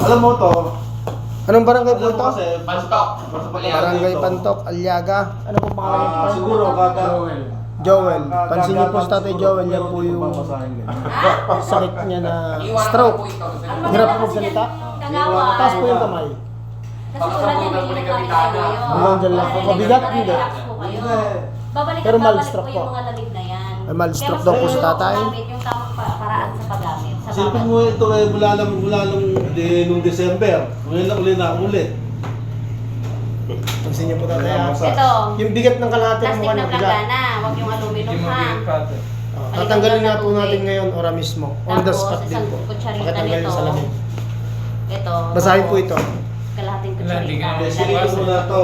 Alam mo to, Anong barangay po alam mo ito? kasi, Pantok. Barangay Pantok, Aliaga. Ano po pangalan nito? Siguro, Joel. Pansin niyo po si Tatay Joel, yan po yung sakit niya na stroke. Hirap po magsalita. Taas po yung kamay. Kasi wala niya yung ginagawa Hanggang dyan lang po. Mabigat, hindi. Babalik Pero at mild babalik stroke po po. yung mga lamig na yan. Ay, mild Kaya stroke mas daw po si siguro tatay. gamit yung tamang paraan sa paggamit. Sa Silipin babad. mo ito eh, mula nung December. Ngayon lang uli na ulit. Pansin niyo po tatay. Ito, Yung bigat ng kalahati ng plastic mukha na niya, bigat. planggana. Huwag yung aluminum ha. Tatanggalin nga po natin ngayon ora mismo. On the Tapos, spot din isang po. kutsarita Pakitanggalin nito. sa lamig. Ito. Basahin po ito. Kalahating Wala, hindi kutsarita. ka- Silipin mo na to.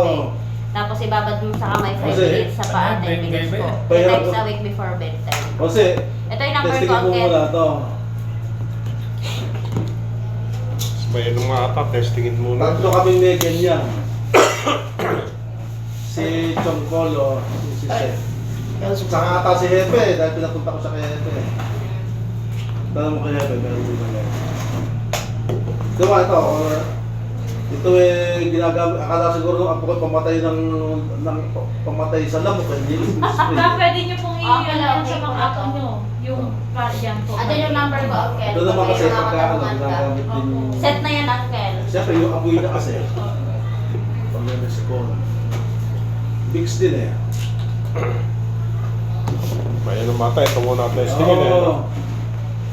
Tapos ibabad mo sa kamay 5 Kasi, minutes sa paa 10 minutes po. 3 Kaya- times a week before bedtime. Kasi, Ito yung number ko, testingin mo Uncle. muna to. Bayan ng mga ata, testingin muna. Tatlo kami may ganyan. Si Chong Colo, si Seth. Saka ata si Hepe, dahil pinapunta ko sa kay Hepe. Tanong mo kay Hepe, meron din naman. Diba ito, ito eh ginagamit, akala siguro nung apo ko pamatay pamatay sa lamok, hindi Pwede nyo pong Okay, i-ano okay. sa mga apo nyo. Yung variant po. Ito yung number ko, Uncle. Ito naman kasi Pag may mga pagka ano, katanungan ka. ginagamit din yung... Set na yan, Uncle. Siyempre yung amoy na kasi, pag may Mexico, Bix din eh. Bayan ng mata, ito muna testingin eh. Oo.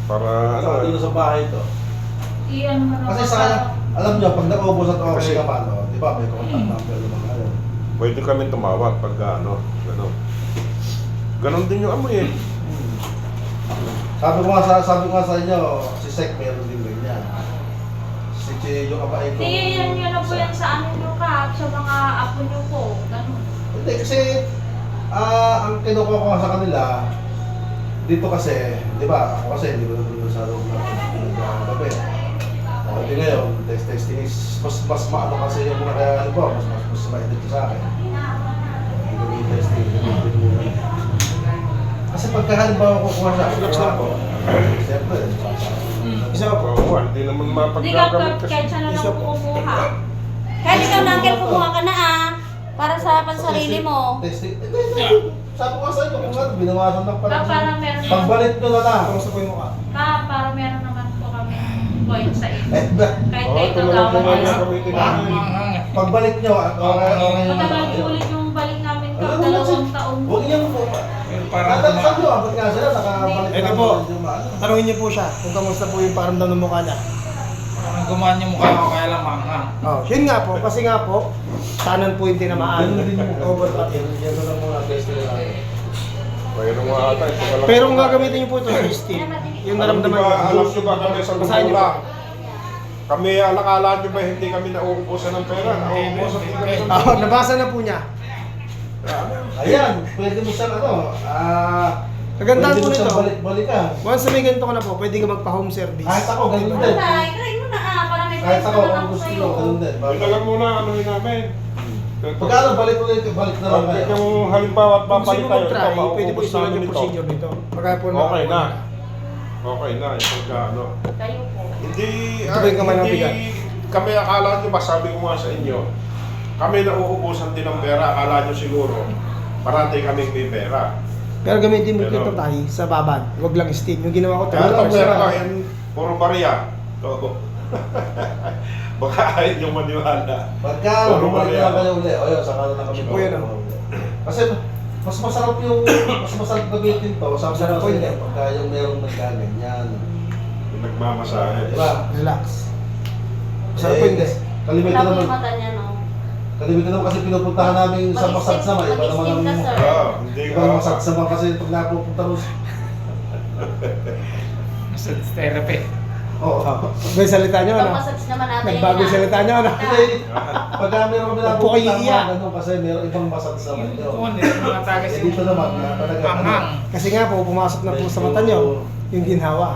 Para Ano, dito sa bahay to. I-ano mo na. Kasi sa, alam nyo, pag naubos at okay Kasi- ka pa, no? Di ba may contact number naman ngayon. pwede kami tumawag pag ano, gano'n. Ganon din yung amoy eh. Sabi ko nga sa inyo, si Sek meron din ganyan. Si yung kapatid ko. Tingin nyo na po yan sa ano nyo ka, sa mga apo nyo po. Ganun. Hindi kasi, ang kinukuha ko nga sa kanila, dito kasi, di ba, ako kasi hindi ko nandun sa loob ng gabi. Hindi ngayon, testing is, mas maano kasi yung mga kaya, ano ba, mas ma-edit ko sa akin. Hindi ko yung testing, hindi ko muna. Kasi pagka halimbawa kukuha siya, Relax lang po. siyempre, Isa pa po. Oo, hindi naman Hindi ka mapagkagamit kasi. kahit siya na lang Isa po. kumuha. Kahit ikaw na, Uncle, kumuha ka na para sa pansarili mo. testing, sabi ko nga sa inyo, kung ano, binawasan lang pala. Para meron naman, Pagbalik nyo na lang. Kamusta po yung mukha? para meron naman po kami point sa inyo. Eh, Kahit Oo, kayo ito naman po gagawin nga kayo. gamitin namin. pagbalik nyo, at okay Matagal po ulit yung balik namin ka, Ano, 2 taon. huwag niyo po. Tatagsan nyo, abot nga sila, nakabalik Ito na po. yung maano. Tanungin niyo po siya kung kamusta po yung pakiramdam ng mukha niya. Ang gumaan yung mukha ko, kaya lang manghang. Oh, yun nga po, kasi nga po, tanan po yung tinamaan. Ganun din yung Overcut. Yan na lang muna, test nila lang. Bayan ng mga ata, ito ka lang. Pero kung gagamitin niyo po ito, Steve, yung naramdaman niyo. Alam nyo ba kami sa Basahin niyo lugar? po. Kami, alakala nyo ba hindi kami nauubusan ng pera? Nauubusan din kami ng Oh, nabasa na po niya. Ayan, pwede mo siyang ano, Kagandahan pwede po mo siyang nito. balik-balikan. Once na may ganito ka na po, pwede ka magpa-home service. Kahit ako, ganun din. Ay, try mo na para may Kahit pwede ako, na kung ako gusto sa'yo. nyo, ganun din. Yun na lang muna, anuhin namin. Pagkano balik ulit, balik na lang Pag kayo. yung halimbawa at Kung gusto babalik mo tayo, ito, mag-try, pwede po mauubos isulat namin yung ito. procedure nito. Pagkaya po Okay na. Okay na, pagka ano. Kayo po. Hindi, Ito ba yung kamay ng hindi bigat? kami akala nyo ba, sabi ko nga sa inyo, kami nauubusan din ng pera, akala nyo siguro, parati kaming may pera. Pero gamitin mo Pero- ito tayo sa babad. Huwag lang steam. Yung ginawa ko Kaya ito, $10. pera ka, yan, puro bariya. Oo. Baka ayaw nyo maniwala. Pagka Puro bumalik Maria. na lang kayo uli, o yun, saka na lang kami. Siya po yun, ah. Kasi mas masarap gamitin to. Sabi Masarap ko po sa yun, inyo, eh. pagka yung merong nagkaganyan. Yung nagmamasahe. Diba? Relax. Masarap po yun guys. Kalimitan Labo yung naman. mata niya, no? Kalimitan naman kasi pinupuntahan namin sa massage naman. Iba naman Mag-steam ka, ang... sir. Oo, hindi Iba ka. ang massage naman kasi pag napupunta rin. Massage therapy. Oo. Iba yung salita nyo, ano? Pag-massage naman natin. Nagbago yung salita nyo, ano? Hindi, pagka meron kami Huwag po kayo napupuntahan iiyak. mga ganun kasi meron ibang massage naman yun. Kung ano, mga tagas Eh, dito naman na talaga. Anghang. Kasi nga po, pumasok na po sa mata nyo yung ginhawa.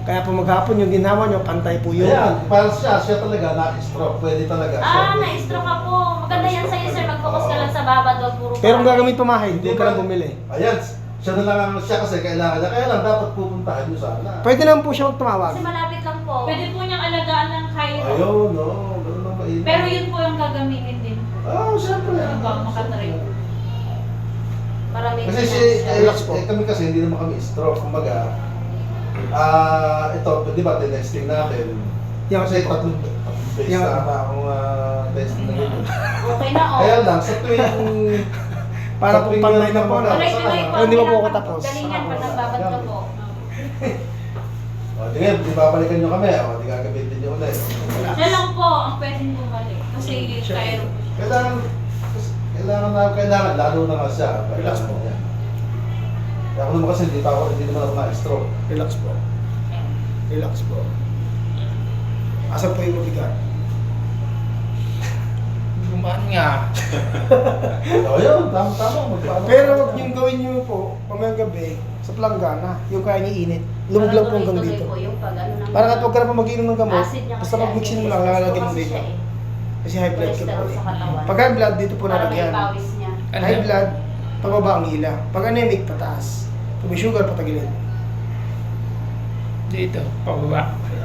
Kaya po maghapon yung ginhawa nyo, pantay po yun. Ayan, para siya talaga na-stroke. Pwede talaga. Na-stroke ka po. Maganda yan sa'yo, sir. Mag-focus ka lang sa babad, wag puro Pero kung paa. gagamit pamahay, hindi ka lang bumili. Ayan, siya na lang ang siya kasi kailangan niya. Kaya lang dapat pupuntahan niyo sana. Pwede naman po siya magtumawag. Kasi malapit lang po. Pwede po niyang alagaan ng kahit Ayun. Yun, no. Ganun ang mainit. Pero yun po yung gagamitin din po. Siyempre. Ano ba, makatrip. Para may Kasi Relax po. kami kasi hindi naman kami stroke. Kumbaga, ito, di ba, testing natin. Yung Kasi po. tatlong base Yung- na ata akong testing na ganyan. Okay na, oh. Kaya lang, sa tuwing... Para po panay na po na. Tuloy-tuloy po. Hindi pa po ako ang tapos. Galingan pa nagbabad ka po. Di nga, di babalikan nyo kami. Di gagamitin nyo ulit. Siya lang po ang pwedeng bumalik. Kasi kayo Kailangan, lalo na nga siya. Relax po. Kaya ako naman kasi hindi naman ako na-stroke. Relax po. Relax po. Asan po yung mabigat? Gumaan nga. O yun, tama. Magpaano. Pero huwag niyong gawin niyo po, pamayang gabi, sa planggana, yung kaya niya init. Lumog lang po hanggang Tuloy-tuloy dito. po yung pag ano ng- Para kahit huwag ka na po mag-inom ng gamot, Acid niya basta kasi pag-mixin mo acid lang, test lalagyan po mo kasi dito. siya eh. Kasi high blood ka po Cholesterol eh. sa katawan. Pag high blood, dito po Para may nalagyan. pawis niya. Ano? High blood, pababa ang ila. Pag anemic, pataas. Pag may sugar, patagilid. Dito, pababa.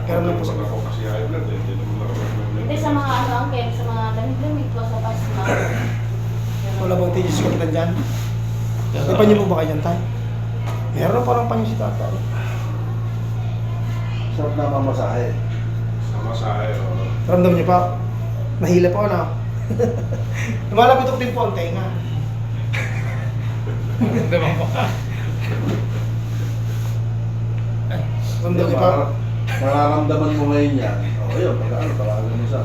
Pero lang po sa Ako kasi high blood, hindi naman ako Hindi sa mga ano ang kem, sa mga lamig-lamig po sa pasma. wala bang tigis kapitan dyan? May panyo po ba kayo dyan, tay? Meron parang panyo si tatay. Sarap na mamasahe. Sama sa akin. Ramdam niyo pa? Nahila pa ako na. Lumalapitok din po ang tenga. Naman mo ka. Ramdam niyo pa? Nararamdaman mo ngayon yan. O yun, tawagan mo siya.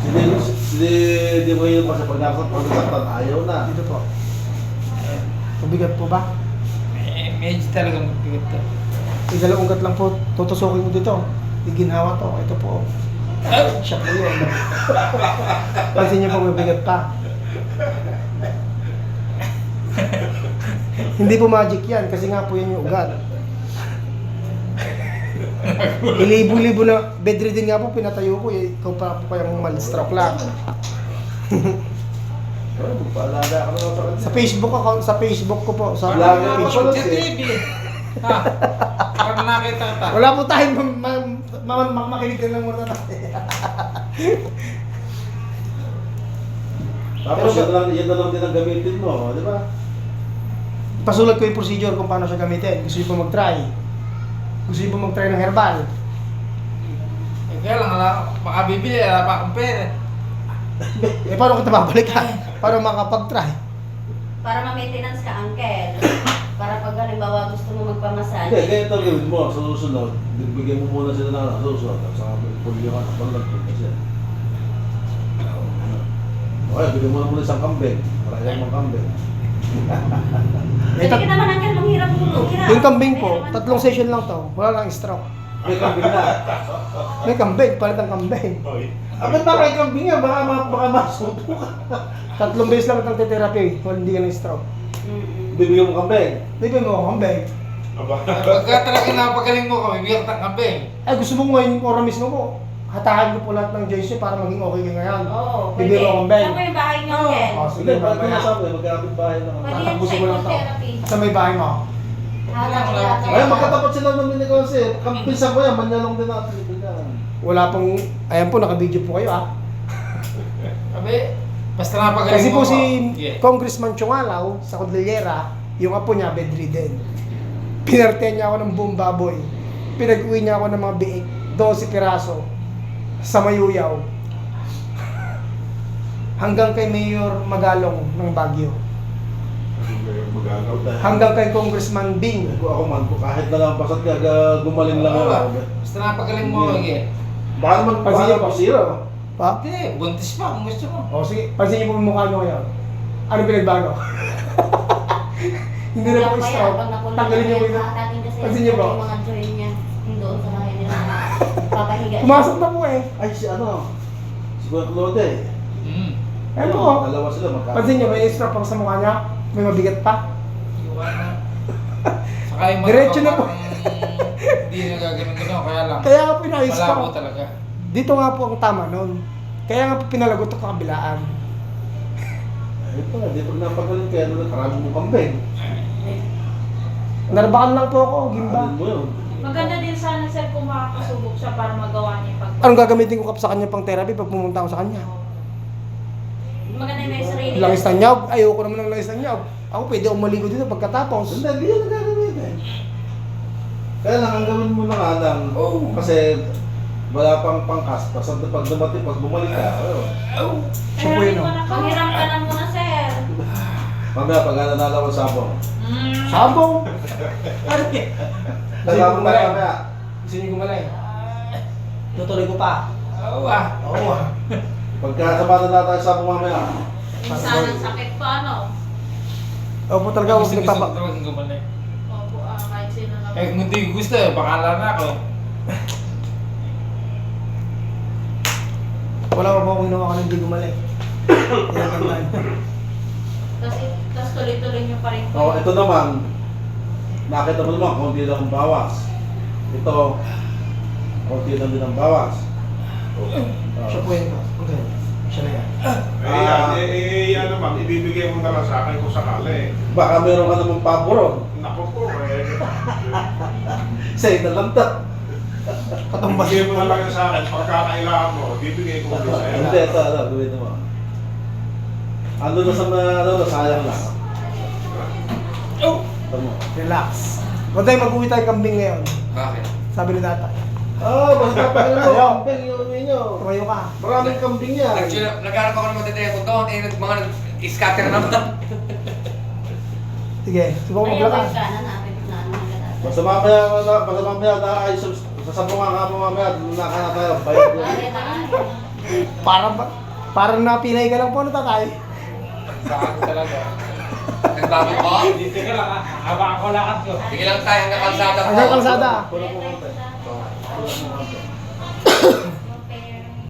Hindi mo yun kasi pagkasaktan, ayaw na. Dito po. Mabigat po ba? Medyo talaga magbigat to. Dalawang ugat lang po. Tutusukin mo dito. Di ginhawa to. Ito po. Siya po yun. Pansin niyo po mabigat pa. Hindi po magic yan kasi nga po yan yung ugat. Ilibo-libo na bedridden nga po pinatayo ko eh. Ikaw pa po kayang mal-stroke lang. Magpaalaga ka naman sa kanya. Sa Facebook account, sa Facebook ko po, sa Lagi page ako ko. pala. Sa TV. Ha? Parang nakita ka. Wala po tayong makinig ka lang muna tayo. Tapos yan na lang din ang gamitin mo, di ba? Pasulat ko yung procedure kung paano siya gamitin. Gusto niyo po mag-try. Gusto niyo po mag-try ng herbal. Eh, kaya lang, baka bibili, wala pa akong pera. Eh, paano kita babalik ha? Paano makapag-try? Para ma-maintenance ka, uncle. Para pag halimbawa gusto mo Hindi, magpamassage. ganito ang gawin mo. Sa susunod, bigyan mo muna sila ng susunod. Tapos saka pulyo ka na pag-lagpag kasi. Okay, bigyan mo na muna isang kambing. Maraming mga kambing. Eh, Hindi ka naman, uncle, manghirap mo. yung kambing po, 3 session lang to. Wala lang stroke. May kambing na. May kambing, palit ang kambing. Bakit ba kay kambing nga? Baka masubo ka. 3 beses lang itang therapy. Wala hindi ka ng stroke. Bibigyan mo kambing. Bibigyan mo ako kambing. Pagka talaga napagaling mo kami, bigyan ka ng kambing. Eh, gusto mo ngayon yung oras mismo mo. Hatahan ko po lahat ng joints niyo para maging okay kayo ngayon. Oo, Bibigyan mo ako kambing. Saan po yung bahay niyo, uncle? Oh, Sige, sige, bakit mamaya. mo sabi? Magkakapit bahay lang. Pwede yan Tatakbusin ko lang to. psychotherapy. Sa may bahay mo. Ay, magkatapat sila ng mini kasi. Kampisan ko yan, manyalong din natin. Wala pong, ayan po, naka-video po kayo ah. Sabi, basta napagaling Kasi mo po ko. si Yeah. Congressman Chungalaw sa Cordillera, yung apo niya bedridden. Pinartehan niya ako ng buong baboy. Pinag-uwi niya ako ng mga biik, 12 piraso sa Mayuyaw. Hanggang kay Mayor Magalong ng Baguio. Hanggang kay Congressman Bing. Ako man, kahit na lang pasat ka, gumaling lang Oo, ako. basta napagaling mo, okay. Baka naman, Pansin niyo po. pasira. Pa? Hindi, buntis pa kung gusto mo. O sige, pansin niyo po yung mukha niyo ngayon. Ano pinagbago? Hindi na po stroke. Tanggalin niyo po ito. Pansin niyo po. Yung mga joint niya, yung doon sa bahay nila. Papahiga. Pumasok na po eh. Ay, si ano? Si Kuya Claude. Hmm. Ayun po. Dalawa sila magkakapit. Pansin niyo, may stroke pa sa mukha niya. May mabigat pa. Iwan na. Saka yung Diretso na po. Hindi na gagano'n-gano'n, kaya lang. Kaya nga pinayos Malabo ko. talaga. Dito nga po ang tama nun. Kaya nga po pinalagot ko kabilaan. Ayun pa, di pag napagaling kaya karami mo kambing. Narbakan lang po ako, gimba. Ano mo yun? Maganda din sana sir kung makakasubok siya para magawa niya yung pag... Anong gagamitin ko kap sa kanya pang therapy pag pumunta ako sa kanya? Maganda yung may sarili. Langis ng nyawg? Ayoko naman ng langis ng nyawg. Ako pwede akong maligo dito pagkatapos. Hindi yan ang gagawin eh. Kaya lang, ang gawin mo na nga lang, kasi wala pang pangkas, basta pag dumating, pag bumalik ka, Siya po yun, Pero oh. Panghiram ka na muna, sir. mamaya pag nanalo ko sabong. Sabong! Ano yan? Sabong tayo mamaya. Gusto niyo gumalay? Tutuloy ko pa. Oo ah. Oo. Pagka sabatan na tayo sabong mamaya. Minsan ang sakit pa, ano? Opo talaga, huwag Gusto nagpapa... talagang gumalik. Opo, kahit sino na. Eh, kung hindi ko gusto, bakala na ako. Wala pa po akong ginawa ka na hindi gumalay. Tinatandaan. Tapos tuloy-tuloy niyo pa rin po. Oh, ito naman, nakita mo naman, konti lang ang bawas. Ito, konti lang din ang bawas. Siya po yun. Okay. Siya na yan. Yan naman, ibibigay mo na lang sa akin kung sakali. Baka meron ka namang paboron. Naku po, Say na lang ta. Katumbas. Bigay mo na lang yan sa akin, pagkakailangan mo, bibigay ko din sa'yo. Hindi, ito, gawin mo. Ando na sa mga, sayang lang. Ito mo. Relax. Huwag tayo mag-uwi tayo kambing ngayon. Bakit? Sabi ni tatay. Basta pa rin mo, Ayaw. kambing yung inyo. Tumayo ka. Maraming kambing yan. Naghanap ako ng matitiyakot doon, mga scatter naman. Sige, subukan Ayaw maglakad. yung kanan, natin na ano ang Basta mamaya naayos, sasabungan ka mo mamaya, nakana tayo, bayad yun. Parang napilay ka lang po, ano tatay? Sa akin talaga. Nagbabot ko? Dito ka lang ah. Haba ako lakad ko. Sige lang tayo hanggang kalsada. Hanggang kalsada. Puro po konti.